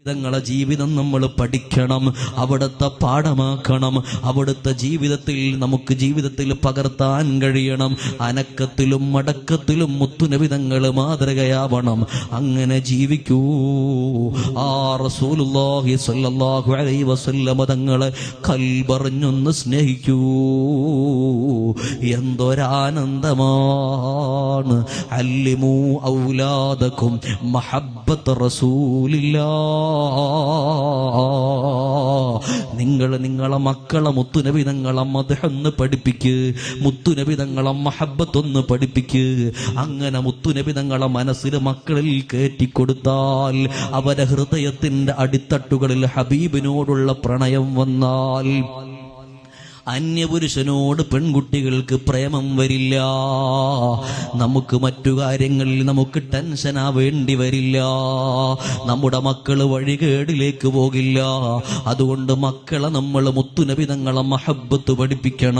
തങ്ങളെ ജീവിതം നമ്മൾ പഠിക്കണം, അവിടുത്തെ പാഠമാക്കണം. അവിടുത്തെ ജീവിതത്തിൽ നമുക്ക് ജീവിതത്തിൽ പകർത്താൻ കഴിയണം. അനക്കത്തിലും മടക്കത്തിലും മുത്തുനബി തങ്ങൾ മാതൃകയാവണം. അങ്ങനെ ജീവിക്കൂ. ആ റസൂലുള്ളാഹി സ്വല്ലല്ലാഹു അലൈഹി വസല്ലം തങ്ങളെ കൽബറിഞ്ഞൊന്ന് സ്നേഹിക്കൂ. എന്തൊരാനന്ദമാണ്. അല്ലിമൂ ഔലാദക്കും മഹബ്ബത്ത് റസൂലില്ലാഹ്. നിങ്ങളെ മക്കളെ മുത്തുനബി തങ്ങളെ മദ്ഹൊന്ന് പഠിപ്പിക്ക്, മുത്തുനബി തങ്ങളെ മഹബ്ബത്തൊന്ന് പഠിപ്പിക്ക്. അങ്ങനെ മുത്തുനബി തങ്ങളെ മനസ്സിൽ മക്കളിൽ കയറ്റിക്കൊടുത്താൽ, അവരെ ഹൃദയത്തിന്റെ അടിത്തട്ടുകളിൽ ഹബീബിനോടുള്ള പ്രണയം വന്നാൽ, അന്യപുരുഷനോട് പെൺകുട്ടികൾക്ക് പ്രേമം വരില്ല. നമുക്ക് മറ്റു കാര്യങ്ങളിൽ നമുക്ക് ടെൻഷനാവേണ്ടി വരില്ല. നമ്മുടെ മക്കള് വഴികേടിലേക്ക് പോകില്ല. അതുകൊണ്ട് മക്കളെ നമ്മൾ മുത്തുനബി തങ്ങളെ മഹബ്ബത്ത് പഠിപ്പിക്കണം.